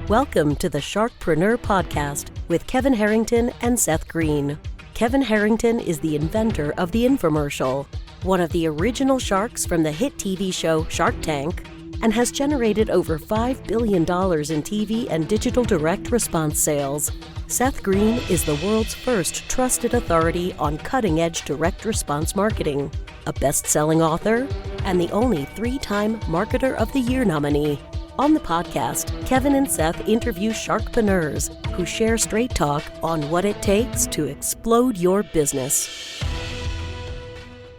Welcome to the Sharkpreneur podcast with Kevin Harrington and Seth Greene. Kevin Harrington is the inventor of the infomercial, one of the original sharks from the hit TV show Shark Tank, and has generated over $5 billion in TV and digital direct response sales. Seth Greene is the world's first trusted authority on cutting-edge direct response marketing, a best-selling author, and the only 3-time Marketer of the Year nominee. On the podcast, Kevin and Seth interview sharkpreneurs who share straight talk on what it takes to explode your business.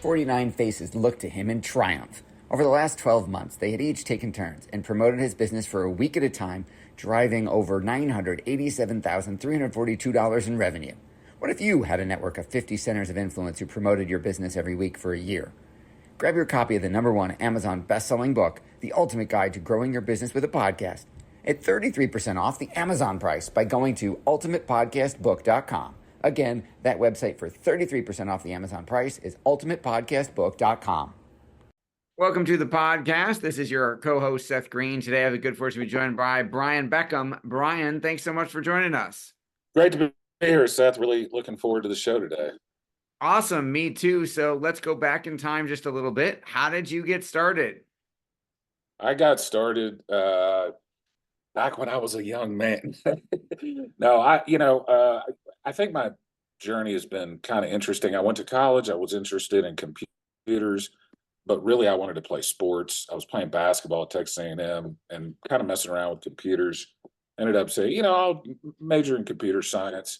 49 faces looked to him in triumph. Over the last 12 months, they had each taken turns and promoted his business for a week at a time, driving over $987,342 in revenue. What if you had a network of 50 centers of influence who promoted your business every week for a year? Grab your copy of the #1 Amazon best-selling book, The Ultimate Guide to Growing Your Business with a Podcast, at 33% off the Amazon price by going to ultimatepodcastbook.com. Again, that website for 33% off the Amazon price is ultimatepodcastbook.com. Welcome to the podcast. This is your co-host, Seth Greene. Today I have the good fortune to be joined by Brian Beckcom. Brian, thanks so much for joining us. Great to be here, Seth. Really looking forward to the show today. Awesome. Me too. So let's go back in time just a little bit. How did you get started? I got started back when I was a young man. No, I think my journey has been kind of interesting. I went to college. I was interested in computers, but really I wanted to play sports. I was playing basketball at Texas A&M and kind of messing around with computers. Ended up saying, I'll major in computer science.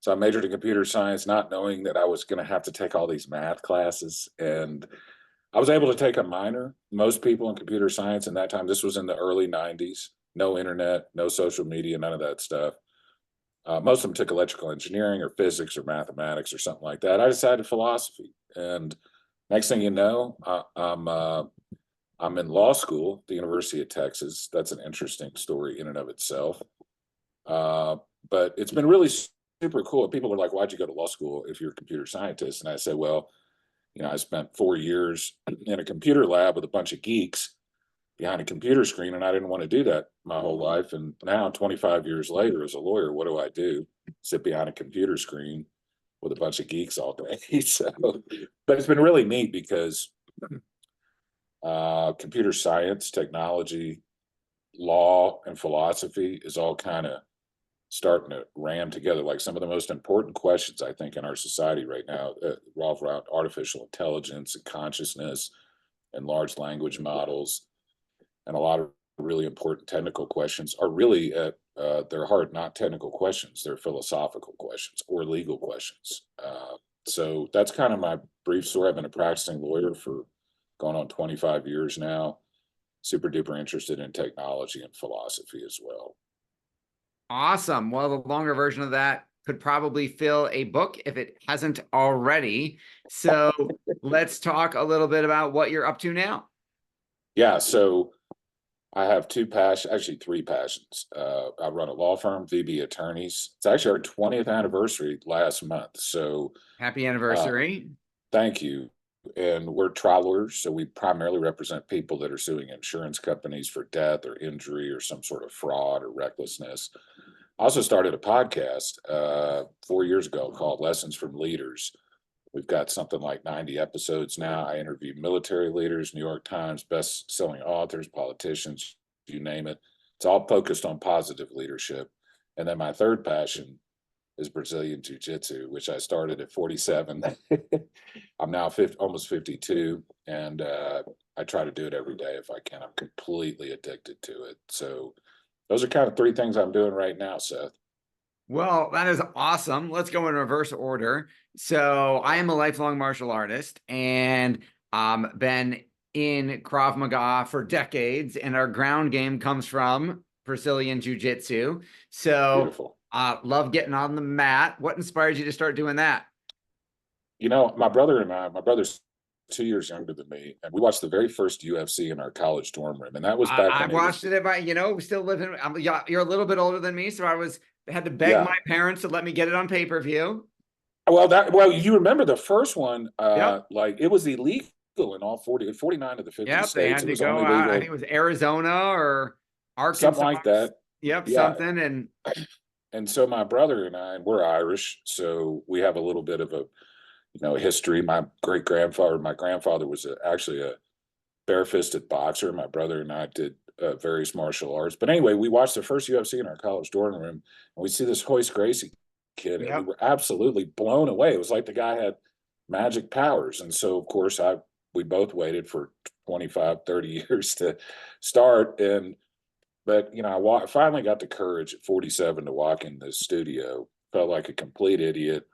So I majored in computer science, not knowing that I was going to have to take all these math classes. And I was able to take a minor. Most people in computer science in that time, this was in the early 90s, no internet, no social media, none of that stuff. Most of them took electrical engineering or physics or mathematics or something like that. I decided philosophy. And next thing you know, I'm in law school at the University of Texas. That's an interesting story in and of itself. But it's been really super cool. People are like, why'd you go to law school if you're a computer scientist? And I said, well, I spent 4 years in a computer lab with a bunch of geeks behind a computer screen, and I didn't want to do that my whole life. And now, 25 years later, as a lawyer, what do? Sit behind a computer screen with a bunch of geeks all day. But it's been really neat because computer science, technology, law, and philosophy is all kind of starting to ram together. Like some of the most important questions, I think, in our society right now revolve around artificial intelligence and consciousness and large language models. And a lot of really important technical questions are really at their heart not technical questions. They're philosophical questions or legal questions. So that's kind of my brief story. I've been a practicing lawyer for going on 25 years now. Super duper interested in technology and philosophy as well. Awesome. Well, the longer version of that could probably fill a book if it hasn't already. So let's talk a little bit about what you're up to now. Yeah, so I have three passions. I run a law firm, VB Attorneys. It's actually our 20th anniversary last month. So happy anniversary. Thank you. And we're trial lawyers, so we primarily represent people that are suing insurance companies for death or injury or some sort of fraud or recklessness. I also started a podcast 4 years ago called Lessons from Leaders. We've got something like 90 episodes now. I interview military leaders, New York Times best-selling authors, politicians, you name it. It's all focused on positive leadership. And then my third passion is Brazilian jiu-jitsu, which I started at 47. I'm now almost 52, and I try to do it every day if I can. I'm completely addicted to it. So those are kind of three things I'm doing right now, Seth. Well, that is awesome. Let's go in reverse order. So I am a lifelong martial artist and been in Krav Maga for decades, and our ground game comes from Brazilian jiu-jitsu. So beautiful. Love getting on the mat. What inspired you to start doing that? My brother's 2 years younger than me, and we watched the very first UFC in our college dorm room, and that was back when I watched it. We still live in. You're a little bit older than me, so I had to beg my parents to let me get it on pay-per-view. Well, you remember the first one? Yep. Like it was illegal in all 49 of the 50 Yep, states. they had to go. I think it was Arizona or Arkansas. Something like that. Yep, Yeah. something. And so my brother and I, we're Irish, so we have a little bit of a, history. My grandfather was actually a bare-fisted boxer. My brother and I did various martial arts. But anyway, we watched the first UFC in our college dorm room, and we see this Hoist Gracie kid, and we Yep. were absolutely blown away. It was like the guy had magic powers. And so, of course, we both waited for 25, 30 years to start. But I finally got the courage at 47 to walk in the studio. Felt like a complete idiot.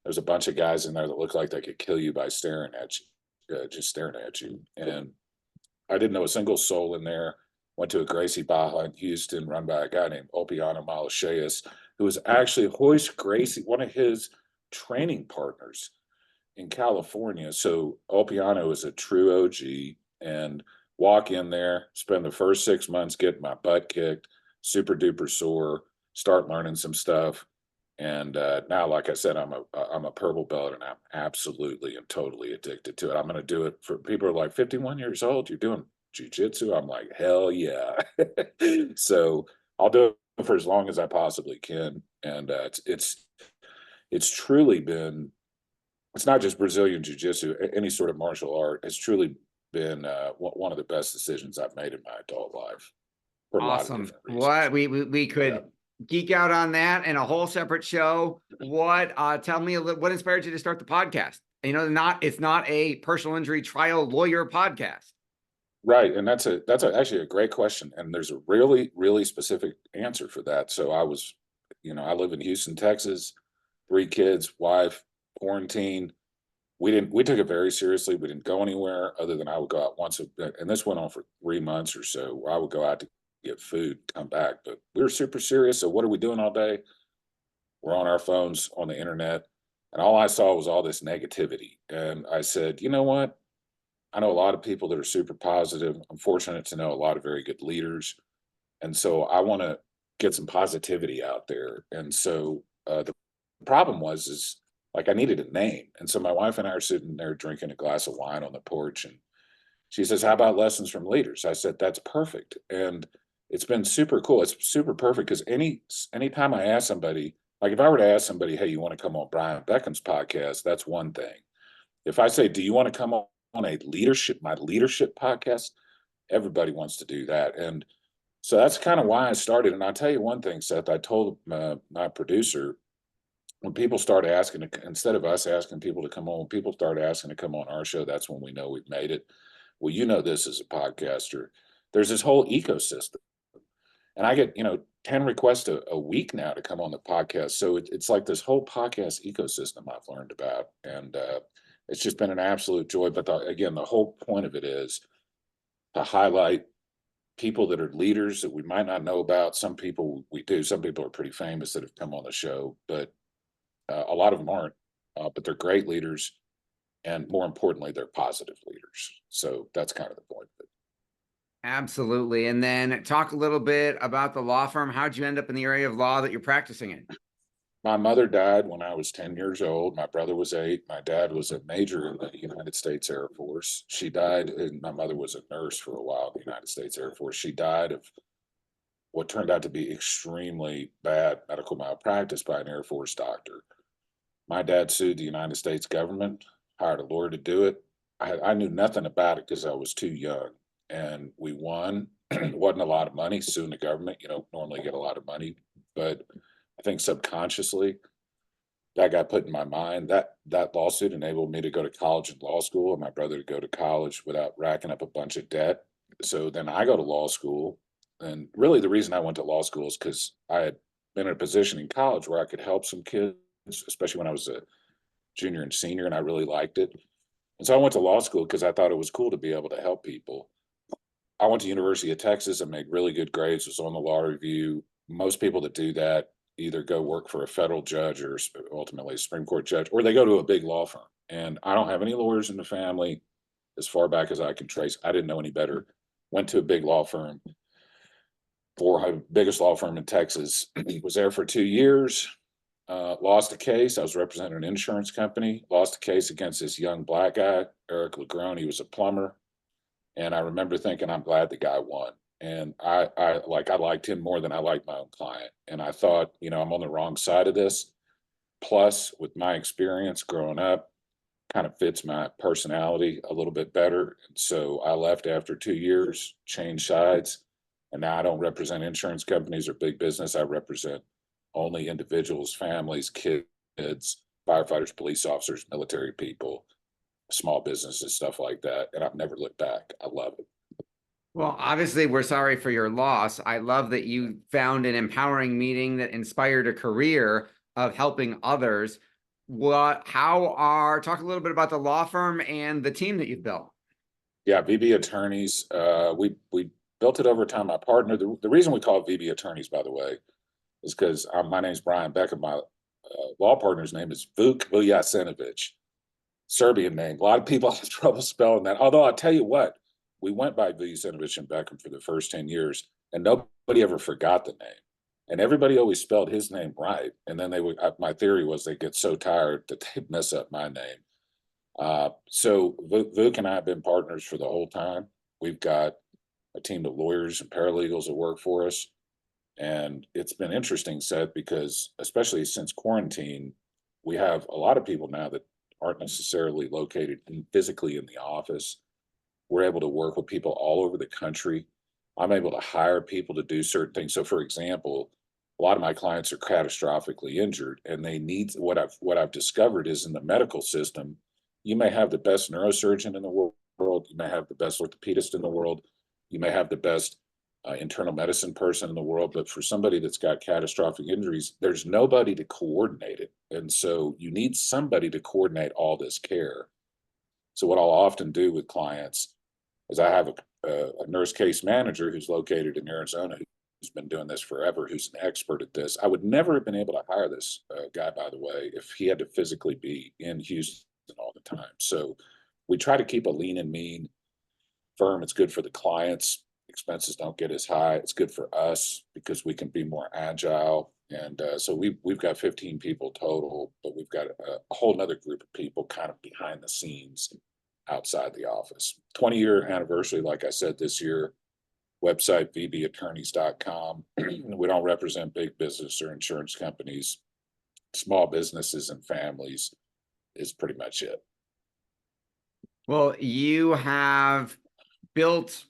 There's a bunch of guys in there that look like they could kill you by staring at you, just staring at you. And I didn't know a single soul in there. Went to a Gracie Baja in Houston, run by a guy named Opiano Malacheas, who was actually Hoist Gracie, one of his training partners in California. So Opiano is a true OG, and walk in there, spend the first 6 months getting my butt kicked, super duper sore, start learning some stuff. And now, like I said, I'm a purple belt, and I'm absolutely and totally addicted to it. I'm going to do it for people who are like 51 years old. You're doing jiu-jitsu? I'm like, hell yeah. So I'll do it for as long as I possibly can. And it's truly been, it's not just Brazilian jiu-jitsu, any sort of martial art has truly been one of the best decisions I've made in my adult life for a lot of Awesome. different reasons. What we could geek out on that in a whole separate show. Tell me what inspired you to start the podcast? It's not a personal injury trial lawyer podcast. Right. And that's actually a great question. And there's a really, really specific answer for that. So I live in Houston, Texas, 3 kids, wife, quarantine. We took it very seriously. We didn't go anywhere other than I would go out once, and this went on for 3 months or so, where I would go out to get food, come back. But we were super serious. So what are we doing all day? We're on our phones, on the internet. And all I saw was all this negativity. And I said, you know what? I know a lot of people that are super positive. I'm fortunate to know a lot of very good leaders. And so I want to get some positivity out there. And so the problem is like I needed a name. And so my wife and I are sitting there drinking a glass of wine on the porch. And she says, how about lessons from leaders? I said, that's perfect. And it's been super cool. It's super perfect because anytime I ask somebody, like if I were to ask somebody, hey, you want to come on Brian Beckcom's podcast? That's one thing. If I say, do you want to come on my leadership podcast? Everybody wants to do that. And so that's kind of why I started. And I'll tell you one thing, Seth, I told my producer, when people start asking, instead of us asking people to come on, when people start asking to come on our show, that's when we know we've made it. Well, this as a podcaster, there's this whole ecosystem. And I get, 10 requests a week now to come on the podcast. So it's like this whole podcast ecosystem I've learned about. And it's just been an absolute joy. But again, the whole point of it is to highlight people that are leaders that we might not know about. Some people we do. Some people are pretty famous that have come on the show, but a lot of them aren't. But they're great leaders. And more importantly, they're positive leaders. So that's kind of the point of it. Absolutely. And then talk a little bit about the law firm. How'd you end up in the area of law that you're practicing in? My mother died when I was 10 years old. My brother was 8. My dad was a major in the United States Air Force. She died, and my mother was a nurse for a while in the United States Air Force. She died of what turned out to be extremely bad medical malpractice by an Air Force doctor. My dad sued the United States government, hired a lawyer to do it. I knew nothing about it because I was too young. And we won. It wasn't a lot of money suing the government. You don't normally get a lot of money, but I think subconsciously that got put in my mind. That lawsuit enabled me to go to college and law school, and my brother to go to college without racking up a bunch of debt. So then I go to law school, and really the reason I went to law school is because I had been in a position in college where I could help some kids, especially when I was a junior and senior, and I really liked it. And so I went to law school because I thought it was cool to be able to help people. I went to University of Texas and made really good grades, was on the law review. Most people that do that either go work for a federal judge or ultimately a Supreme Court judge, or they go to a big law firm. And I don't have any lawyers in the family as far back as I can trace. I didn't know any better. Went to a big law firm, biggest law firm in Texas. Was there for 2 years, lost a case. I was representing an insurance company, lost a case against this young black guy, Eric LeGrone. He was a plumber. And I remember thinking, I'm glad the guy won. And I liked him more than I liked my own client. And I thought, I'm on the wrong side of this. Plus, with my experience growing up, kind of fits my personality a little bit better. And so I left after 2 years, changed sides, and now I don't represent insurance companies or big business. I represent only individuals, families, kids, firefighters, police officers, military people, small businesses, stuff like that. And I've never looked back. I love it. Well, obviously, we're sorry for your loss. I love that you found an empowering meeting that inspired a career of helping others. Talk a little bit about the law firm and the team that you've built. Yeah, VB Attorneys. We built it over time. My partner, the reason we call it VB Attorneys, by the way, is because my name's Brian Beckcom. My law partner's name is Vuk Vujasenovich, Serbian name. A lot of people have trouble spelling that. Although I'll tell you what, we went by Vujasenovich and Beckcom for the first 10 years, and nobody ever forgot the name. And everybody always spelled his name right. And then my theory was they get so tired that they'd mess up my name. So Vuk and I have been partners for the whole time. We've got a team of lawyers and paralegals that work for us. And it's been interesting, Seth, because especially since quarantine, we have a lot of people now that aren't necessarily located physically in the office. We're able to work with people all over the country. I'm able to hire people to do certain things. So, for example, a lot of my clients are catastrophically injured, and they need what I've discovered is in the medical system, you may have the best neurosurgeon in the world, you may have the best orthopedist in the world, you may have the best internal medicine person in the world, but for somebody that's got catastrophic injuries, there's nobody to coordinate it. And so you need somebody to coordinate all this care. So what I'll often do with clients is I have a nurse case manager who's located in Arizona who's been doing this forever, who's an expert at this. I would never have been able to hire this guy, by the way, if he had to physically be in Houston all the time. So we try to keep a lean and mean firm. It's good for the clients. Expenses don't get as high. It's good for us because we can be more agile. And so we've got 15 people total, but we've got a whole other group of people kind of behind the scenes outside the office. 20-year anniversary, like I said, this year. Website vbattorneys.com. We don't represent big business or insurance companies. Small businesses and families is pretty much it. Well, you have built,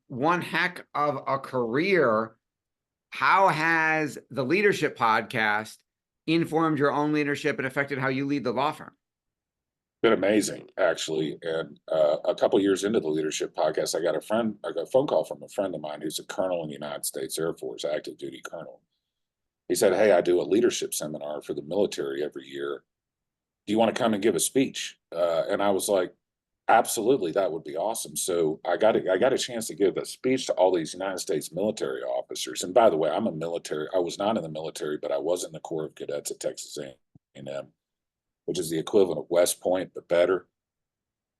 one heck of a career. How has the leadership podcast informed your own leadership and affected how you lead the law firm? Been amazing, actually. And a couple of years into the leadership podcast, I got a phone call from a friend of mine who's a colonel in the United States Air Force, active duty colonel. He said, "Hey, I do a leadership seminar for the military every year. Do you want to come and give a speech?" And I was like, "Absolutely, that would be awesome." So I got a chance to give a speech to all these United States military officers. And by the way, I was not in the military, but I was in the Corps of Cadets at Texas A&M, which is the equivalent of West Point, but better.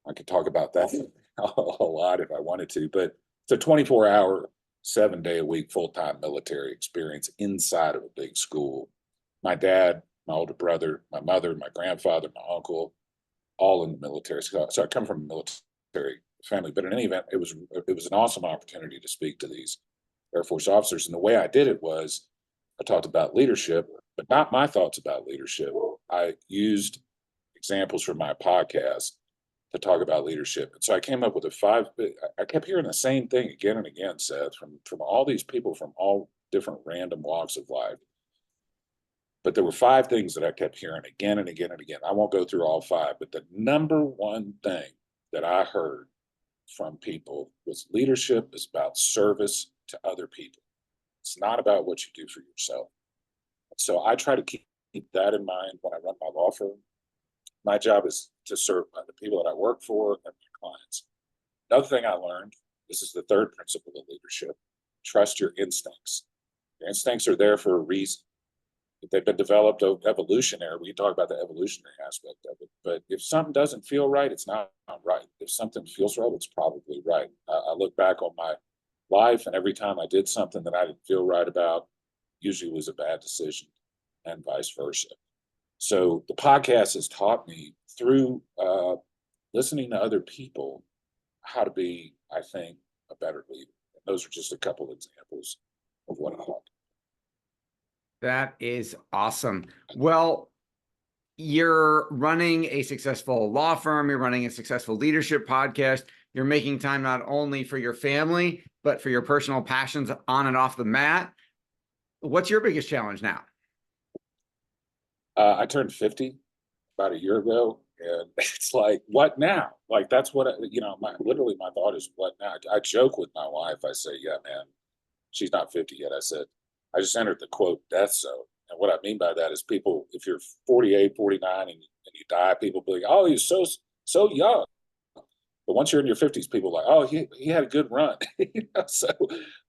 I could talk about that a lot if I wanted to, but it's a 24-hour, 7-day-a-week, full-time military experience inside of a big school. My dad, my older brother, my mother, my grandfather, my uncle, all in the military. So I come from a military family, but in any event, it was an awesome opportunity to speak to these Air Force officers. And the way I did it was I talked about leadership, but not my thoughts about leadership. I used examples from my podcast to talk about leadership. And so I came up with I kept hearing the same thing again and again, Seth, from all these people from all different random walks of life. But there were 5 things that I kept hearing again and again and again. I won't go through all 5, but the number one thing that I heard from people was leadership is about service to other people. It's not about what you do for yourself. So I try to keep that in mind when I run my law firm. My job is to serve the people that I work for and my clients. Another thing I learned, this is the 3rd principle of leadership: trust your instincts. Your instincts are there for a reason. They've been developed evolutionary. We can talk about the evolutionary aspect of it. But if something doesn't feel right, it's not right. If something feels right, it's probably right. I look back on my life, and every time I did something that I didn't feel right about, usually it was a bad decision, and vice versa. So the podcast has taught me through listening to other people how to be, I think, a better leader. Those are just a couple of examples of what I like. That is awesome. Well, you're running a successful law firm, you're running a successful leadership podcast, you're making time not only for your family, but for your personal passions on and off the mat. What's your biggest challenge now? I turned 50 about a year ago, and it's like, what now? Like, that's what, literally my thought is, what now? I joke with my wife. I say, yeah, man, she's not 50 yet. I said, I just entered the quote death zone. And what I mean by that is people, if you're 48, 49 and you die, people be like, oh, you're so young. But once you're in your 50s, people are like, oh, he had a good run. So,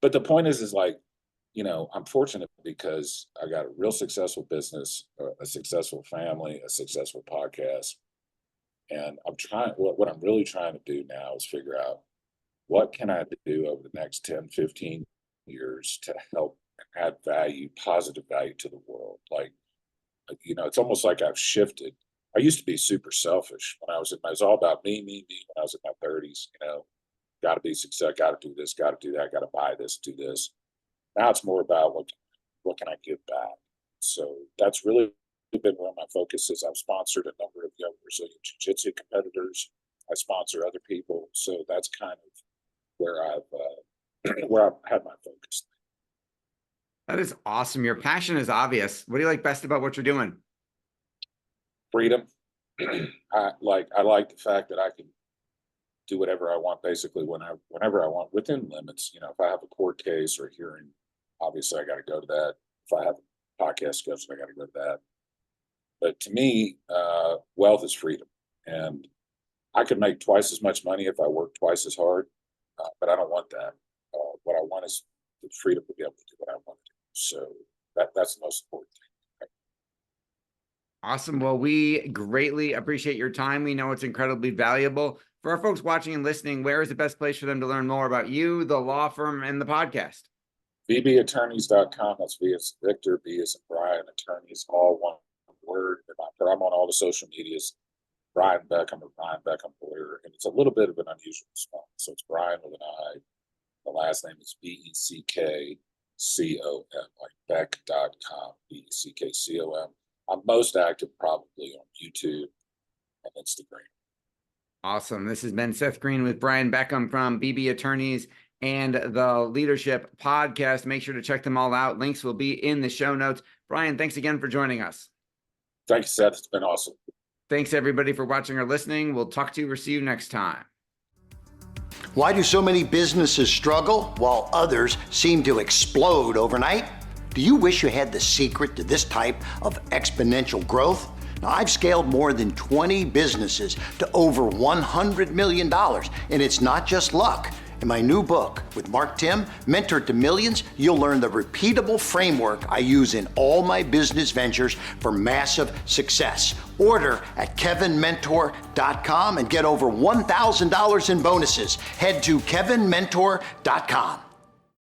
but the point is like, I'm fortunate because I got a real successful business, a successful family, a successful podcast. And what I'm really trying to do now is figure out what can I do over the next 10, 15 years to help add value, positive value to the world. Like, it's almost like I've shifted. I used to be super selfish when I was all about me when I was in my 30s, got to be success, got to do this, got to do that, got to buy this, do this. Now it's more about what can I give back? So that's really been where my focus is. I've sponsored a number of young Brazilian jiu-jitsu competitors. I sponsor other people. So that's kind of where I've had my focus. That is awesome. Your passion is obvious. What do you like best about what you're doing? Freedom. I like the fact that I can do whatever I want, basically whenever I want, within limits. If I have a court case or a hearing, obviously I got to go to that. If I have a podcast schedule, I got to go to that. But to me, wealth is freedom, and I could make twice as much money if I worked twice as hard. But I don't want that. What I want is the freedom to be able to do what I want to do. So that's the most important thing. Awesome. Well, we greatly appreciate your time. We know it's incredibly valuable. For our folks watching and listening, where is the best place for them to learn more about you, the law firm, and the podcast? VBattorneys.com. That's V as Victor, B as in Brian, attorneys, all one word. I'm on all the social medias. Brian Beckcom or Brian Beckcom Lawyer. And it's a little bit of an unusual spelling. So it's Brian with an I. The last name is Beckcom, like Beck.com, Beckcom. I'm most active probably on YouTube and Instagram. Awesome. This has been Seth Greene with Brian Beckcom from BB Attorneys and the Leadership Podcast. Make sure to check them all out. Links will be in the show notes. Brian, thanks again for joining us. Thank you, Seth. It's been awesome. Thanks, everybody, for watching or listening. We'll talk to you or see you next time. Why do so many businesses struggle while others seem to explode overnight? Do you wish you had the secret to this type of exponential growth? Now, I've scaled more than 20 businesses to over $100 million, and it's not just luck. In my new book with Mark Tim, Mentor to Millions, you'll learn the repeatable framework I use in all my business ventures for massive success. Order at kevinmentor.com and get over $1,000 in bonuses. Head to kevinmentor.com.